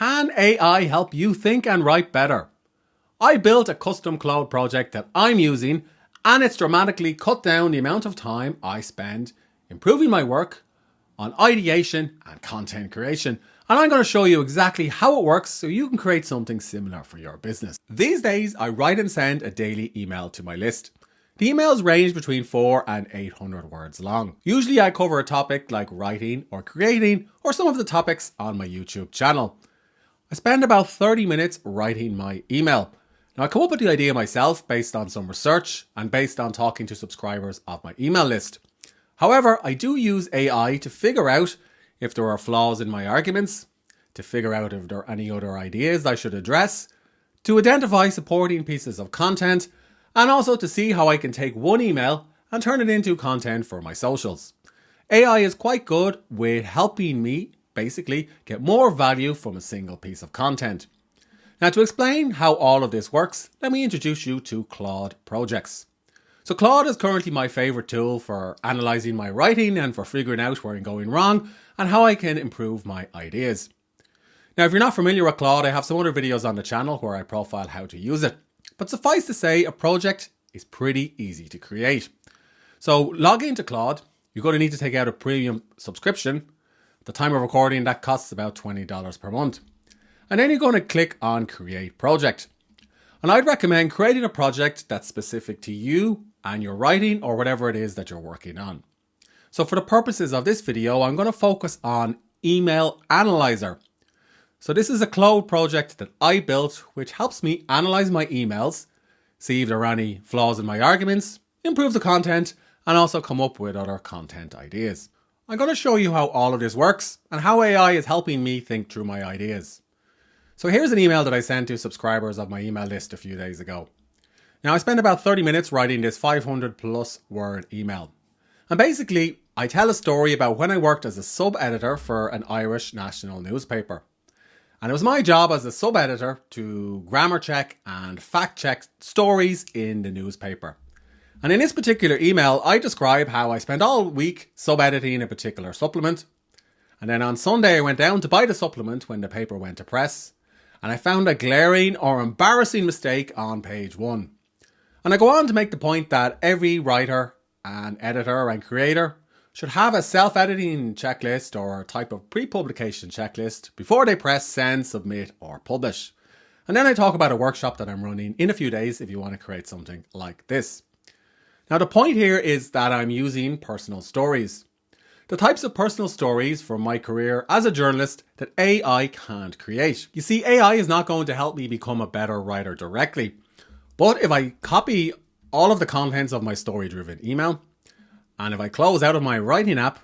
Can AI help you think and write better? I built a custom Claude project that I'm using, and it's dramatically cut down the amount of time I spend improving my work on ideation and content creation. And I'm going to show you exactly how it works so you can create something similar for your business. These days, I write and send a daily email to my list. The emails range between 400 and 800 words long. Usually I cover a topic like writing or creating or some of the topics on my YouTube channel. I spend about 30 minutes writing my email. Now I come up with the idea myself based on some research and based on talking to subscribers of my email list. However, I do use AI to figure out if there are flaws in my arguments, to figure out if there are any other ideas I should address, to identify supporting pieces of content, and also to see how I can take one email and turn it into content for my socials. AI is quite good with helping me basically get more value from a single piece of content. Now, to explain how all of this works, let me introduce you to Claude projects. So Claude is currently my favorite tool for analyzing my writing and for figuring out where I'm going wrong and how I can improve my ideas. Now, if you're not familiar with Claude, I have some other videos on the channel where I profile how to use it. But suffice to say, a project is pretty easy to create. So log into Claude. You're going to need to take out a premium subscription. At the time of recording, that costs about $20 per month. And then you're going to click on Create Project. And I'd recommend creating a project that's specific to you and your writing or whatever it is that you're working on. So for the purposes of this video, I'm going to focus on Email Analyzer. So this is a Claude project that I built, which helps me analyze my emails, see if there are any flaws in my arguments, improve the content, and also come up with other content ideas. I'm going to show you how all of this works and how AI is helping me think through my ideas. So here's an email that I sent to subscribers of my email list a few days ago. Now I spent about 30 minutes writing this 500 plus word email. And basically, I tell a story about when I worked as a sub-editor for an Irish national newspaper. And it was my job as a sub-editor to grammar check and fact check stories in the newspaper. And in this particular email, I describe how I spent all week sub-editing a particular supplement. And then on Sunday, I went down to buy the supplement when the paper went to press. And I found a glaring or embarrassing mistake on page 1. And I go on to make the point that every writer and editor and creator should have a self-editing checklist or a type of pre-publication checklist before they press send, submit or publish. And then I talk about a workshop that I'm running in a few days if you want to create something like this. Now the point here is that I'm using personal stories. The types of personal stories from my career as a journalist that AI can't create. You see, AI is not going to help me become a better writer directly. But if I copy all of the contents of my story-driven email, and if I close out of my writing app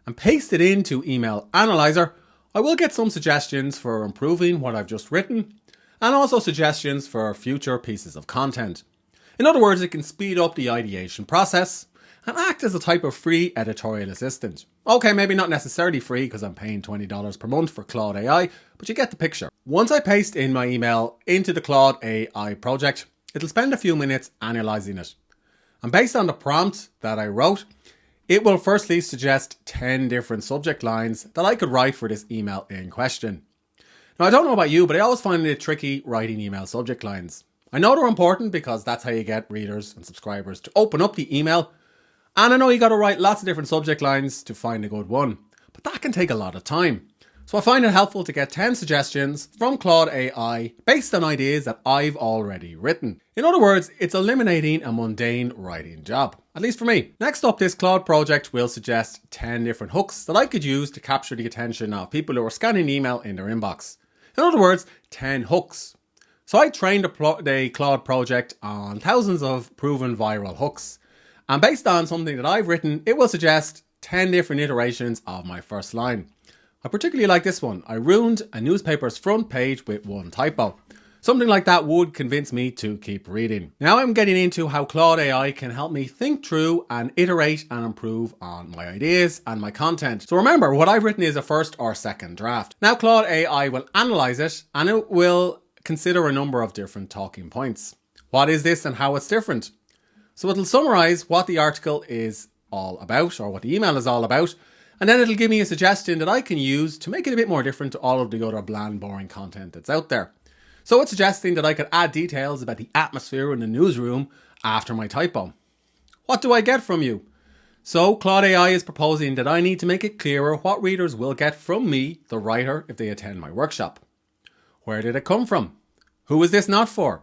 and paste it into Email Analyzer, I will get some suggestions for improving what I've just written and also suggestions for future pieces of content. In other words, it can speed up the ideation process and act as a type of free editorial assistant. Okay, maybe not necessarily free because I'm paying $20 per month for Claude AI, but you get the picture. Once I paste in my email into the Claude AI project, it'll spend a few minutes analyzing it. And based on the prompt that I wrote, it will firstly suggest 10 different subject lines that I could write for this email in question. Now, I don't know about you, but I always find it tricky writing email subject lines. I know they're important because that's how you get readers and subscribers to open up the email. And I know you got to write lots of different subject lines to find a good one, but that can take a lot of time. So I find it helpful to get 10 suggestions from Claude AI based on ideas that I've already written. In other words, it's eliminating a mundane writing job, at least for me. Next up, this Claude project will suggest 10 different hooks that I could use to capture the attention of people who are scanning email in their inbox. In other words, 10 hooks. So I trained the Claude project on thousands of proven viral hooks. And based on something that I've written, it will suggest 10 different iterations of my first line. I particularly like this one. I ruined a newspaper's front page with one typo. Something like that would convince me to keep reading. Now I'm getting into how Claude AI can help me think through and iterate and improve on my ideas and my content. So remember, what I've written is a first or second draft. Now Claude AI will analyze it and it will consider a number of different talking points. What is this and how it's different? So it'll summarize what the article is all about or what the email is all about. And then it'll give me a suggestion that I can use to make it a bit more different to all of the other bland, boring content that's out there. So it's suggesting that I could add details about the atmosphere in the newsroom after my typo. What do I get from you? So Claude AI is proposing that I need to make it clearer what readers will get from me, the writer, if they attend my workshop. Where did it come from? Who is this not for?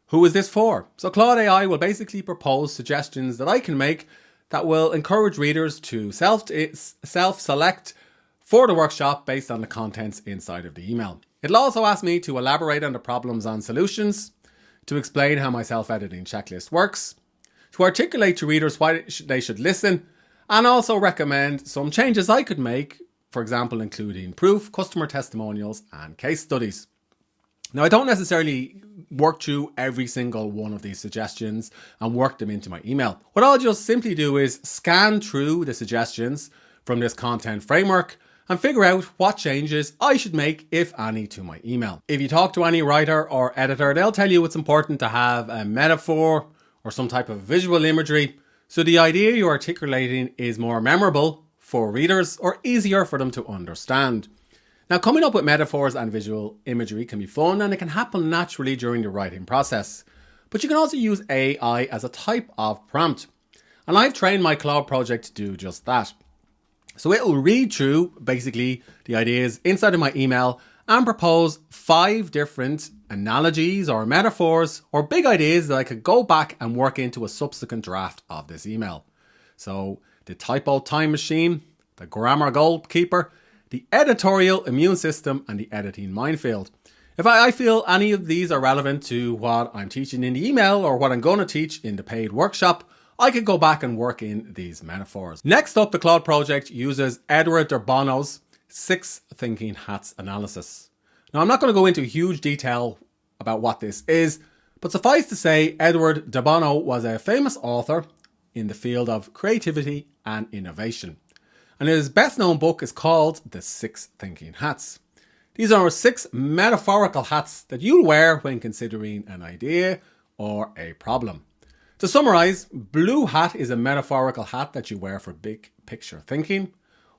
Who is this for? So Claude AI will basically propose suggestions that I can make that will encourage readers to self-select for the workshop based on the contents inside of the email. It'll also ask me to elaborate on the problems and solutions, to explain how my self-editing checklist works, to articulate to readers why they should listen, and also recommend some changes I could make, for example, including proof, customer testimonials, and case studies. Now, I don't necessarily work through every single one of these suggestions and work them into my email. What I'll just simply do is scan through the suggestions from this content framework and figure out what changes I should make, if any, to my email. If you talk to any writer or editor, they'll tell you it's important to have a metaphor or some type of visual imagery, so the idea you're articulating is more memorable for readers or easier for them to understand. Now, coming up with metaphors and visual imagery can be fun, and it can happen naturally during the writing process. But you can also use AI as a type of prompt. And I've trained my Claude project to do just that. So it'll read through basically the ideas inside of my email and propose 5 different analogies or metaphors or big ideas that I could go back and work into a subsequent draft of this email. So the typo time machine, the grammar goalkeeper, the editorial immune system, and the editing minefield. If I feel any of these are relevant to what I'm teaching in the email or what I'm going to teach in the paid workshop, I could go back and work in these metaphors. Next up, the Claude project uses Edward de Bono's 6 thinking hats analysis. Now, I'm not going to go into huge detail about what this is, but suffice to say, Edward de Bono was a famous author in the field of creativity and innovation. And his best known book is called The 6 Thinking Hats. These are 6 metaphorical hats that you'll wear when considering an idea or a problem. To summarize, blue hat is a metaphorical hat that you wear for big picture thinking.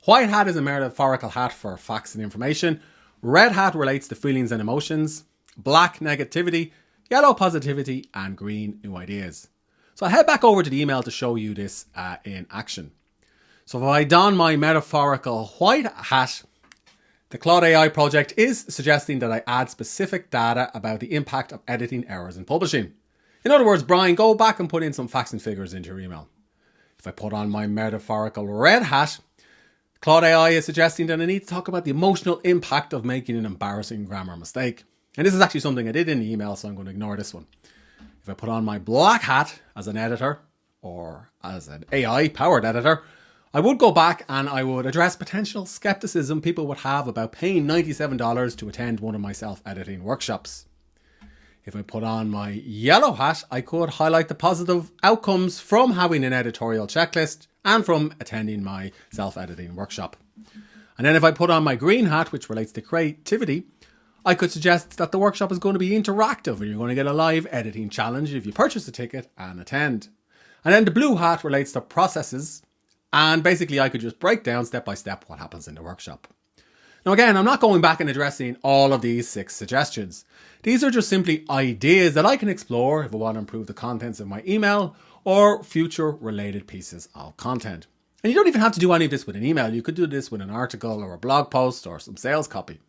White hat is a metaphorical hat for facts and information. Red hat relates to feelings and emotions. Black, negativity. Yellow, positivity. And green, new ideas. So I'll head back over to the email to show you this in action. So if I don my metaphorical white hat, the Claude AI project is suggesting that I add specific data about the impact of editing errors in publishing. In other words, Brian, go back and put in some facts and figures into your email. If I put on my metaphorical red hat, Claude AI is suggesting that I need to talk about the emotional impact of making an embarrassing grammar mistake. And this is actually something I did in the email, so I'm going to ignore this one. If I put on my black hat as an editor or as an AI powered editor, I would go back and I would address potential skepticism people would have about paying $97 to attend one of my self-editing workshops. If I put on my yellow hat, I could highlight the positive outcomes from having an editorial checklist and from attending my self-editing workshop. And then if I put on my green hat, which relates to creativity, I could suggest that the workshop is going to be interactive and you're going to get a live editing challenge if you purchase a ticket and attend. And then the blue hat relates to processes. And basically, I could just break down step by step what happens in the workshop. Now, again, I'm not going back and addressing all of these 6 suggestions. These are just simply ideas that I can explore if I want to improve the contents of my email or future related pieces of content. And you don't even have to do any of this with an email. You could do this with an article or a blog post or some sales copy.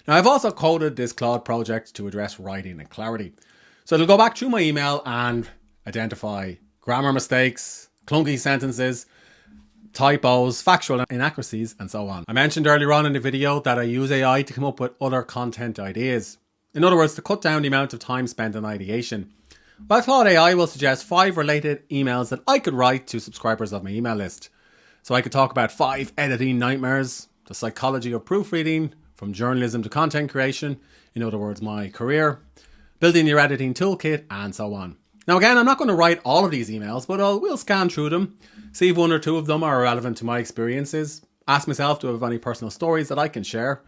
Now, I've also coded this Claude project to address writing and clarity. So it'll go back through my email and identify grammar mistakes, clunky sentences, typos, factual inaccuracies, and so on. I mentioned earlier on in the video that I use AI to come up with other content ideas. In other words, to cut down the amount of time spent on ideation. Well, Claude AI will suggest 5 related emails that I could write to subscribers of my email list. So I could talk about 5 editing nightmares, the psychology of proofreading, from journalism to content creation, in other words, my career, building your editing toolkit, and so on. Now again, I'm not going to write all of these emails, but we'll scan through them, see if 1 or 2 of them are relevant to my experiences, ask myself to have any personal stories that I can share.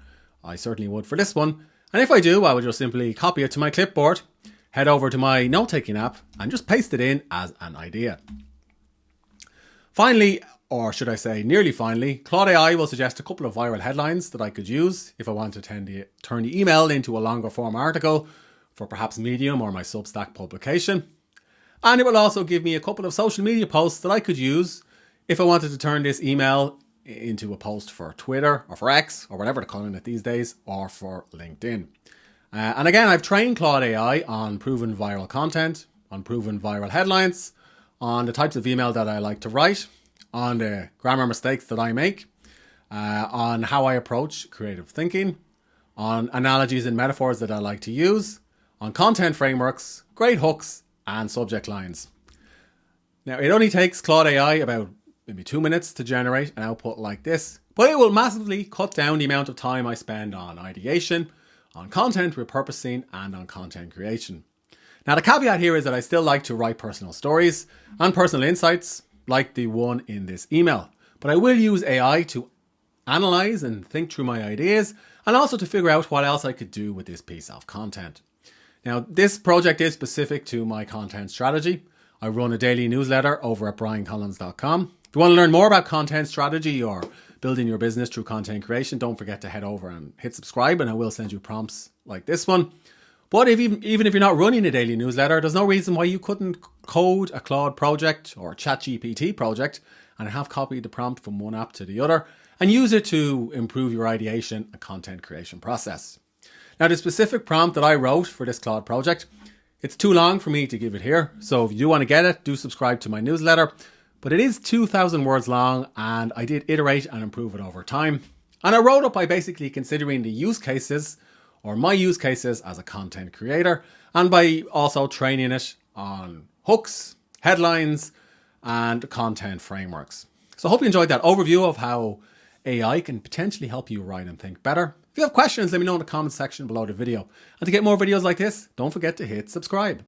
I certainly would for this one. And if I do, I would just simply copy it to my clipboard, head over to my note-taking app, and just paste it in as an idea. Finally, or should I say nearly finally, Claude AI will suggest a couple of viral headlines that I could use if I want to turn the email into a longer form article for perhaps Medium or my Substack publication. And it will also give me a couple of social media posts that I could use if I wanted to turn this email into a post for Twitter or for X or whatever they're calling it these days, or for LinkedIn. And again, I've trained Claude AI on proven viral content, on proven viral headlines, on the types of email that I like to write, on the grammar mistakes that I make, on how I approach creative thinking, on analogies and metaphors that I like to use, on content frameworks, great hooks, and subject lines. Now, it only takes Claude AI about maybe 2 minutes to generate an output like this, but it will massively cut down the amount of time I spend on ideation, on content repurposing, and on content creation. Now, the caveat here is that I still like to write personal stories and personal insights, like the one in this email. But I will use AI to analyze and think through my ideas, and also to figure out what else I could do with this piece of content. Now, this project is specific to my content strategy. I run a daily newsletter over at briancollins.com. If you want to learn more about content strategy or building your business through content creation, don't forget to head over and hit subscribe, and I will send you prompts like this one. But even if you're not running a daily newsletter, there's no reason why you couldn't code a Claude project or a ChatGPT project and have copied the prompt from one app to the other and use it to improve your ideation and content creation process. Now, the specific prompt that I wrote for this Claude project, it's too long for me to give it here. So if you do want to get it, do subscribe to my newsletter. But it is 2,000 words long, and I did iterate and improve it over time. And I wrote it by basically considering the use cases, or my use cases as a content creator, and by also training it on hooks, headlines, and content frameworks. So I hope you enjoyed that overview of how AI can potentially help you write and think better. If you have questions, let me know in the comments section below the video. And to get more videos like this, don't forget to hit subscribe.